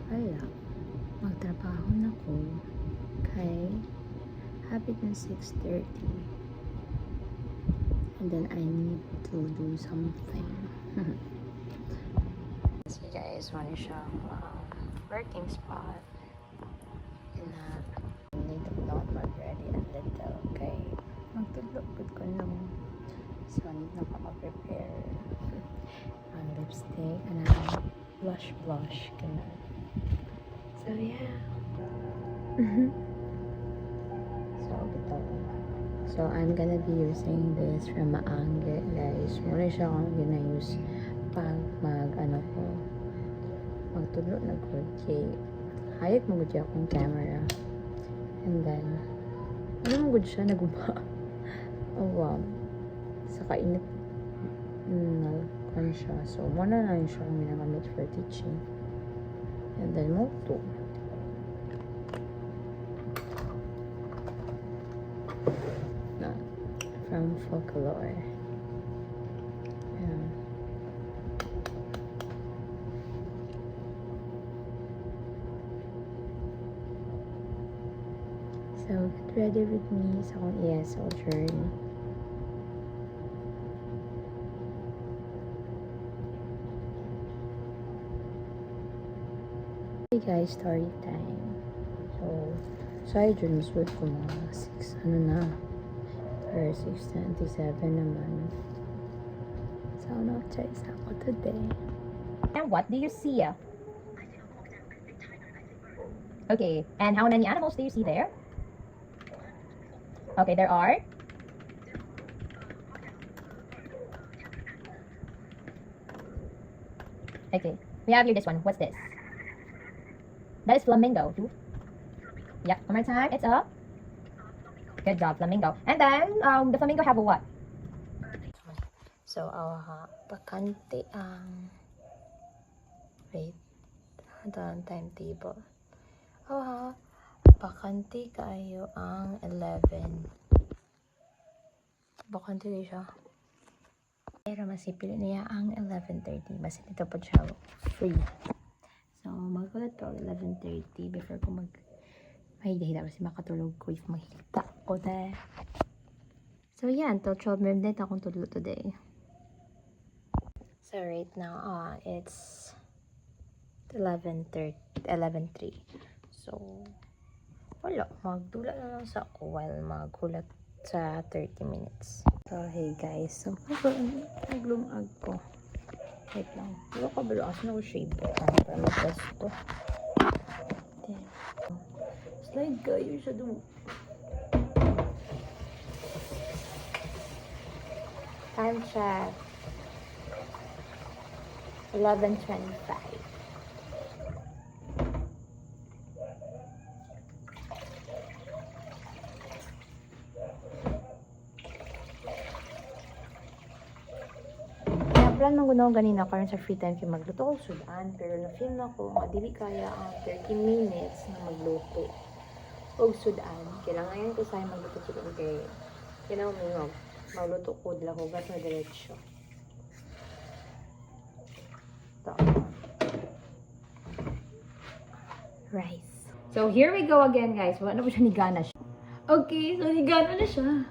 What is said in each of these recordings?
Wala. Magtrabaho na ko. Kay habit na 6:30. And then I need to do something. So guys, one siyang working spot. Na need to not mag-ready a little. Kay magtudlog ko nung. So need na pa mag-prepare. Ang lipstick, blush, ganun. So yeah. So I'm gonna be using this from Maangge, guys. Muna siya akong gina-use pag magtudlo na good. Kay hayag mo good akong camera. And then mo good siya naguma. Oh wow. Sa kainit kan siya. So muna lang siya ang ginagamit for teaching. And then mo to. From Folklore. Yeah. So get ready with me sa akong ESL journey. Hey guys, story time. So I dun suot ko mga 6 or 6:27 naman. So no-choice ako today. And what do you see? Okay, and how many animals do you see there? Okay, there are. Okay, we have here this one. What's this? That is flamingo. Too. Yep, one more time. It's a. Good job, flamingo. And then, the flamingo have a what? So, bakante ang wait, ito ang timetable. Bakante kayo ang 11. Bakante din siya. Pero masipili niya ang 11:30. Basta dito po siya free. So, magulat ko 11:30 before ko mahida kasi makatulog ko if makikita ko na. So, yan. Till 12 midnight akong tulog today. So, right now, it's 11:03. So, wala. Magdula na lang sa ako while maghulat sa 30 minutes. So, hey guys. So, naglumag ko. Wait lang. Wala ka ba? Asa na ko shave ko? Para mag-test to. Slide kayo siya doon. Time check. 11:25. Plan man gud ganina karon sa free time kay magluto ko sudan, pero na-film ako nga dili kaya ang 30 minutes na magluto og sudan. Kailangan ko sa magluto sudan kay kailangan magluto ko dila hugas na diretso. Rice. So here we go again, guys. Wala na po siya nigana siya. Okay, so nigana na siya.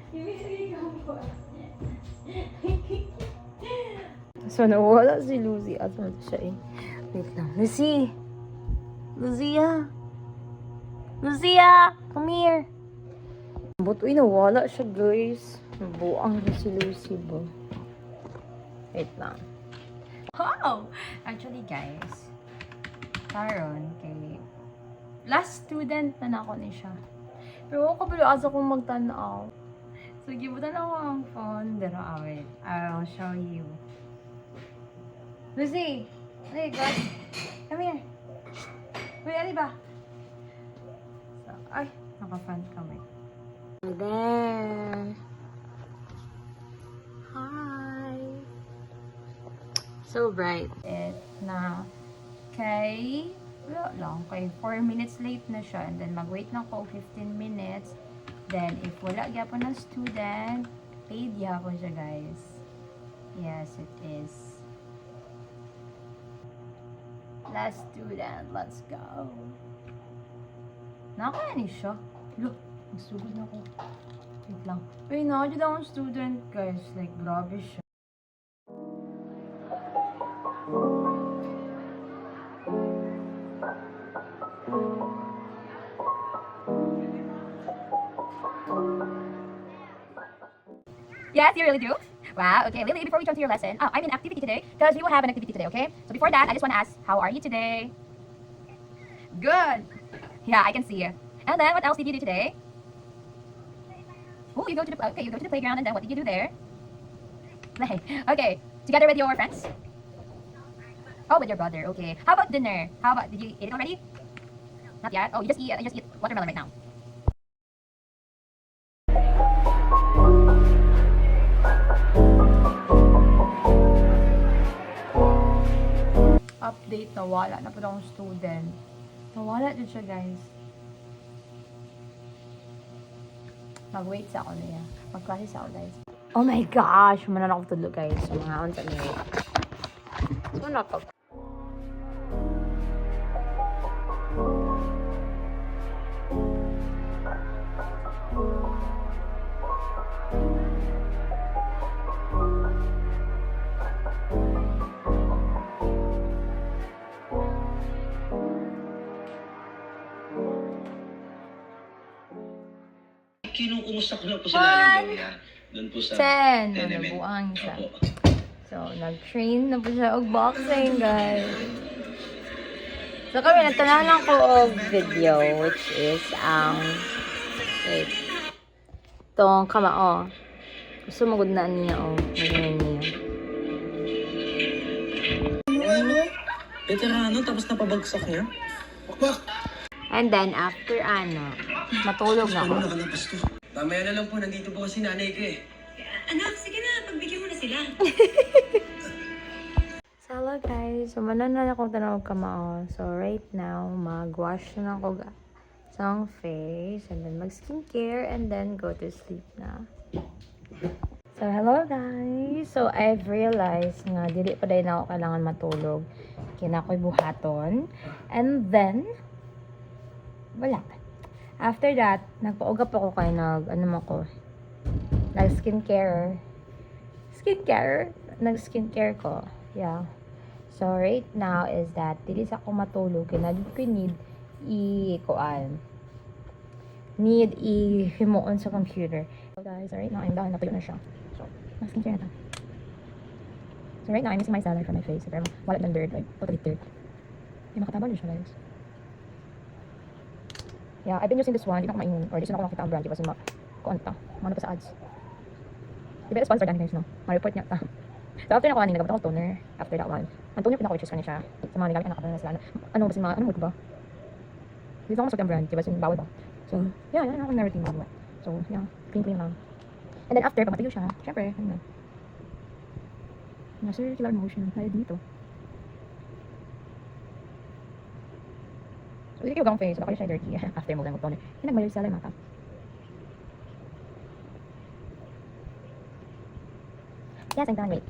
Lucy, come here. Come here. So, nawala si Lucy. Asan na siya eh? Wait lang. Lucy! Lucia! Lucia! Come here! But, uy, nawala siya, guys. Nabuang na si Lucy ba? Wait lang. Oh! Actually, guys, karon kay last student na nako ni siya. Pero ako kabalo asa kong magtanaw. So, gibutan ako ang phone. Pero, wait. I'll show you. Lucy! Hey, God! Come here! Uy, ali ba? So, ay, naka-front kami. There! Hi! So bright. It na kay wala lang. Kay 4 minutes late na siya. And then, mag-wait na ko 15 minutes. Then, if wala gyapon ng student, paid gyapon siya, guys. Yes, it is. Last student, let's go. Nakakani siya. Look, magsugod na ako. Wait lang. Uy, nakakita akong student, guys. Like, grabe siya. Yes, you really do? Wow, okay. Lily, before we turn to your lesson, I'm in activity today because we will have an activity today, okay? So before that, I just want to ask, how are you today? Good. Yeah, I can see you. And then, what else did you do today? Oh, you go to the playground, and then what did you do there? Play. Okay. Together with your friends? Oh, with your brother. Okay. How about dinner? Did you eat it already? Not yet. Oh, you just eat watermelon right now. Update, nawala na po akong student. Nawala din siya, guys. Mag-wait sa ako niya. Mag-klase sa ako, guys. Oh my gosh! Manan ako tulog, guys. So, mga on sa niya. So, napag... Kinukumusta ko lang po sa Laring Loya. Doon po sa 10. tenement. Nabuang siya. Opo. So, nag-train na po siya og boxing, guys. So, kami nagtananan ko og video, which is wait. Itong kamao. Gusto magod na niya, Ganyan niya. Ano? Veterano, tapos napabagsak niya? Bakbak! And then, after matulog na ako. Ano nakalabas to? Mamaya na lang po, nandito po kasi nanay ko eh. Anak, sige na, pagbigyan mo na sila. So, hello guys. So, mananan akong tanong kamao. So, right now, mag-wash na ako sa face. And then, mag-skincare. And then, go to sleep na. So, hello guys. So, I've realized nga, dili pa dahil na ako kailangan matulog. Kina ko'y buhaton. And then, wala. After that, nagpa-ugap ako kay nag-skincare. Nag-skincare ko. Yeah. So, right now is that, dili sa ako matulog, kaya ko need i-himuon sa computer. So, guys, right now, I'm done. Natuyo na siya. So, nag-skincare na ta. So, right now, I'm missing my salad from my face. Pero, wala ng dirt, like, totally dirt. Ay, makatabal na siya, guys. Yeah, I've been using this one. Di na ako maingon. Or di na ako nakita ang brand. Di ba sa kuanta. Mano pa sa ads. Di ba sponsor gani guys, no? Ma-report niya ta. So after na ko nagabot ako toner. After that one. Ang toner pinaka-choose ko na siya. Sa mga nigamit anak ko na sila. Ano ba si mga, ano mo ba? Di ba ako masok ang brand. Di ba bawal ba? So, yeah, yan ako na routine mo. So, yeah. Clean lang. And then after, pag matigaw siya, syempre, ano na. Circular motion. Kaya dito. So, hindi kayo gang face. Baka siya dirty. After mo lang mag-toner. Yung nagmayari sa mata. Yes, I'm done. Wait.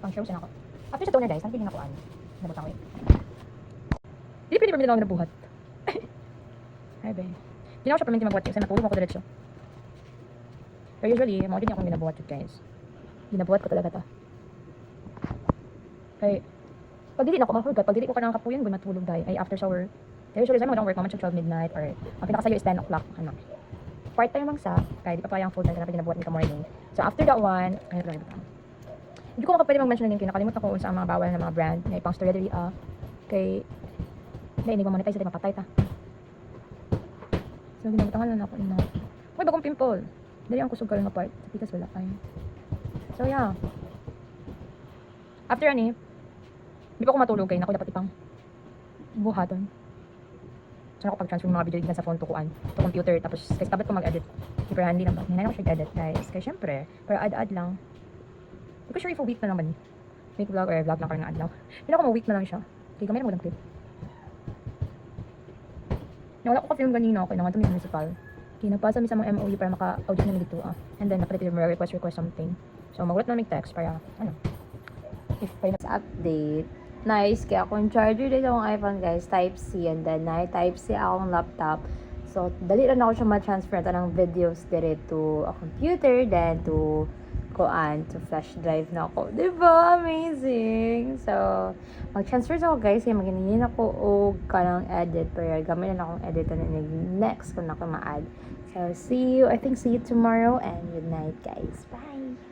Pang show siya na ako. After sa toner, guys, nagpili na ako nabutang, wait. Hindi pwede permanent ako nabuhat. Ay, be. Hindi na ako siya permanent magbuhat. Kasi natulog ako diretso. Pero usually, mga din akong ginabuhat yun, guys. Ginabuhat ko talaga to. Kaya, pag dili na ako mahulgat, pag dili ko ka nakakapuyan, kung matulog dahil, ay after shower. Kaya usually, sa mga work naman siya 12 midnight, or ang pinakasayo is 10 o'clock, part-time lang sa, kaya di pa parang full-time, kaya ginabuhat nito morning. So, after that one, hindi ko makapwede mag-mention ng link, nakalimutan ko sa mga bawal na mga brand, na ipang Storeria, kay, hindi ma-monetize, hindi mapatay ta. So, ginabutangan lang ako ina. Uy, bagong pimple. Dali ang kusog ka lang na part, sa pitas wala ay. So, yeah. After ani, di pa ako matulog kaya ako dapat ipang buhaton. So ako pag-transfer ng mga video dito sa phone to computer, tapos kasi tablet ko mag-edit. Super handy lang ba? Hindi na ako siya edit guys. Kaya syempre, para ad-ad lang. Hindi ko sure if a week na naman. Make vlog or vlog lang ka na adlaw. Hindi ako ma-week na lang siya. Kaya gamay na mo lang clip. Nawala ko ka-film ganina, okay, nangatong municipal. Okay, nagpasa mi sa mga MOU para maka-audit namin dito, And then, napalit yung request something. So, magulat na text para, if pa Update. Nice. Kaya akong charger dito akong iPhone, guys. Type-C. And then, Type-C akong laptop. So, dali lang ako siya ma-transfer na ng videos dire to a computer, then to flash drive na ako. Diba? Amazing! So, mag-transfer ako, guys. Kaya magiging ako o kanang edit. Pero gamit na akong edit na next kung ako ma-add. So, see you tomorrow and good night, guys. Bye!